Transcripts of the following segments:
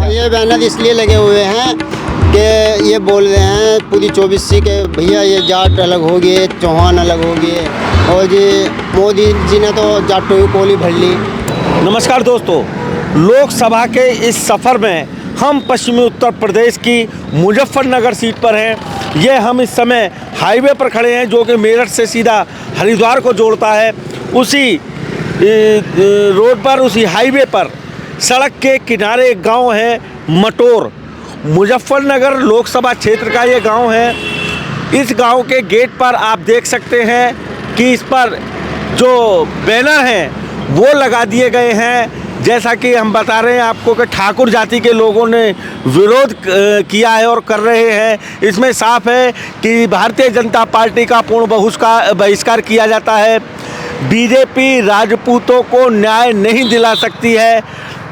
ये बैनर इसलिए लगे हुए हैं कि ये बोल रहे हैं पूरी 24सी के भैया ये जाट अलग हो गए, चौहान अलग हो गए, और ये मोदी जी ने तो जाटों की कोली भर ली। नमस्कार दोस्तों, लोकसभा के इस सफ़र में हम पश्चिमी उत्तर प्रदेश की मुजफ्फरनगर सीट पर हैं। ये हम इस समय हाईवे पर खड़े हैं जो कि मेरठ से सीधा हरिद्वार को जोड़ता है। उसी रोड पर, उसी हाईवे पर सड़क के किनारे एक गांव है मटोर। मुजफ्फरनगर लोकसभा क्षेत्र का ये गांव है। इस गांव के गेट पर आप देख सकते हैं कि इस पर जो बैनर हैं वो लगा दिए गए हैं। जैसा कि हम बता रहे हैं आपको कि ठाकुर जाति के लोगों ने विरोध किया है और कर रहे हैं। इसमें साफ है कि भारतीय जनता पार्टी का पूर्ण बहिष्कार किया जाता है। बीजेपी राजपूतों को न्याय नहीं दिला सकती है,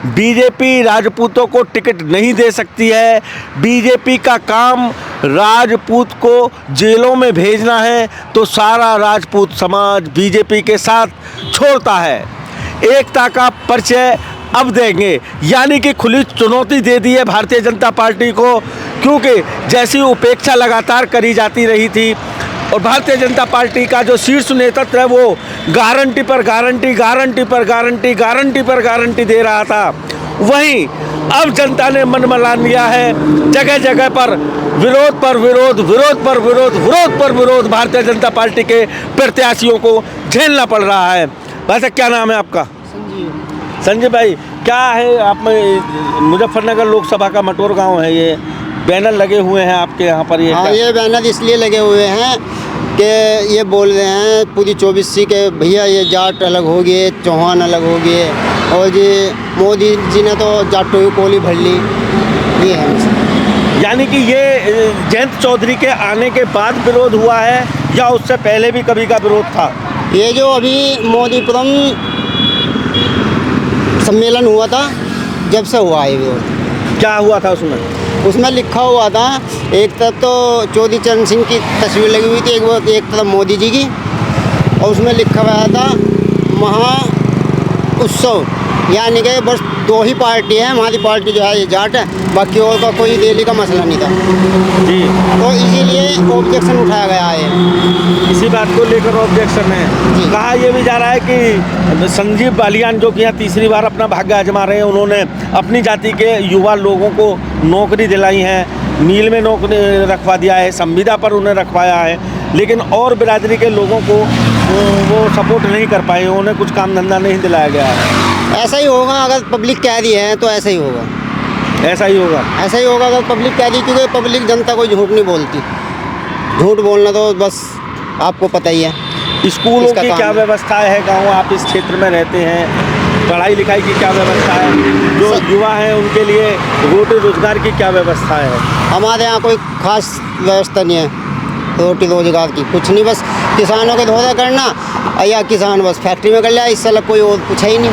बीजेपी राजपूतों को टिकट नहीं दे सकती है। बीजेपी का काम राजपूत को जेलों में भेजना है तो सारा राजपूत समाज बीजेपी के साथ छोड़ता है। एकता का परिचय अब देंगे, यानी कि खुली चुनौती दे दी है भारतीय जनता पार्टी को, क्योंकि जैसी उपेक्षा लगातार करी जाती रही थी और भारतीय जनता पार्टी का जो शीर्ष नेतृत्व है वो गारंटी पर गारंटी, गारंटी पर गारंटी, गारंटी पर गारंटी दे रहा था, वहीं अब जनता ने मन बना लिया है। जगह जगह पर विरोध पर विरोध, विरोध पर विरोध, विरोध पर विरोध भारतीय जनता पार्टी के प्रत्याशियों को झेलना पड़ रहा है। वैसे क्या नाम है आपका? संजय भाई, क्या है आप में मुजफ्फरनगर लोकसभा का मटोर गांव है, ये बैनर लगे हुए हैं आपके यहाँ पर? ये बैनर इसलिए लगे हुए हैं कि ये बोल रहे हैं पूरी 24सी के भैया ये जाट अलग हो गए, चौहान अलग हो गए, और ये मोदी जी ने तो जाटों की कोली भर ली। ये है, यानी कि ये जयंत चौधरी के आने के बाद विरोध हुआ है या उससे पहले भी कभी का विरोध था? ये जो अभी मोदीपुरम सम्मेलन हुआ था जब से हुआ है विरोध। क्या हुआ था उसमें? उसमें लिखा हुआ था, एक तरफ तो चौधरी चरण सिंह की तस्वीर लगी हुई थी, एक तरफ मोदी जी की, और उसमें लिखा हुआ था महा उत्सव, यानी कि बस दो ही पार्टी है, हमारी पार्टी जो है ये जाट है, बाकी और का कोई दिल्ली का मसला नहीं था जी। तो इसीलिए ऑब्जेक्शन उठाया गया है। इसी बात को लेकर ऑब्जेक्शन है। कहा यह भी जा रहा है कि संजीव बालियान जो कि यहाँ तीसरी बार अपना भाग्य आजमा रहे हैं, उन्होंने अपनी जाति के युवा लोगों को नौकरी दिलाई है, मील में नौकरी रखवा दिया है, संविदा पर उन्हें रखवाया है, लेकिन और बिरादरी के लोगों को वो सपोर्ट नहीं कर पाए, उन्हें कुछ काम धंधा नहीं दिलाया गया है। ऐसा ही होगा अगर पब्लिक कह रही है तो ऐसा ही होगा, ऐसा ही होगा, ऐसा ही होगा अगर पब्लिक कह रही, क्योंकि पब्लिक जनता कोई झूठ नहीं बोलती। झूठ बोलना तो बस आपको पता ही है। स्कूलों की क्या व्यवस्था है गाँव, आप इस क्षेत्र में रहते हैं, पढ़ाई लिखाई की क्या व्यवस्था है, जो युवा हैं उनके लिए रोटी रोजगार की क्या व्यवस्था है? हमारे यहाँ कोई खास व्यवस्था नहीं है रोटी रोजगार की, कुछ नहीं, बस किसानों के धोखा करना, या किसान बस फैक्ट्री में कर लिया, इससे अलग कोई और पूछा ही नहीं।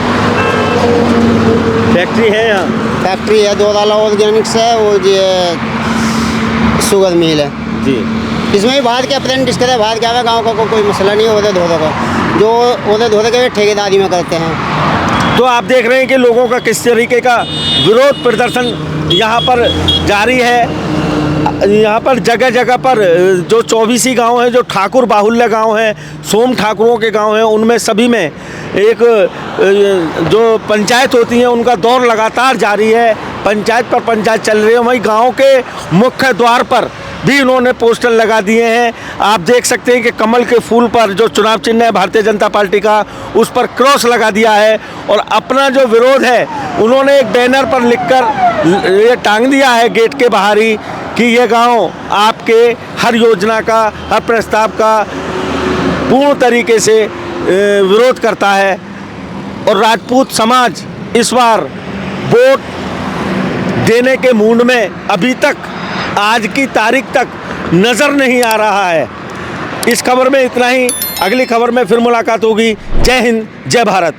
फैक्ट्री है यहाँ? फैक्ट्री है, दोराला ऑर्गेनिक्स है, वो जो शुगर मिल है जी। इसमें भी बाहर के अप्रेंटिस करे, बाहर क्या है, गाँव का कोई मसला नहीं है ओहदे धोधे का, जो ओहदे धोधे के ठेकेदारी में करते हैं। तो आप देख रहे हैं कि लोगों का किस तरीके का विरोध प्रदर्शन यहाँ पर जारी है। यहाँ पर जगह जगह पर जो 24 गांव हैं, जो ठाकुर बाहुल्य गांव हैं, सोम ठाकुरों के गांव हैं, उनमें सभी में एक जो पंचायत होती है उनका दौर लगातार जारी है, पंचायत पर पंचायत चल रही है। वहीं गांव के मुख्य द्वार पर भी उन्होंने पोस्टर लगा दिए हैं। आप देख सकते हैं कि कमल के फूल पर जो चुनाव चिन्ह है भारतीय जनता पार्टी का, उस पर क्रॉस लगा दिया है और अपना जो विरोध है उन्होंने एक बैनर पर लिखकर ये टांग दिया है गेट के बाहर ही कि ये गांव आपके हर योजना का, हर प्रस्ताव का पूर्ण तरीके से विरोध करता है। और राजपूत समाज इस बार वोट देने के मूड में अभी तक, आज की तारीख तक नज़र नहीं आ रहा है। इस खबर में इतना ही, अगली खबर में फिर मुलाकात होगी। जय हिंद, जय भारत।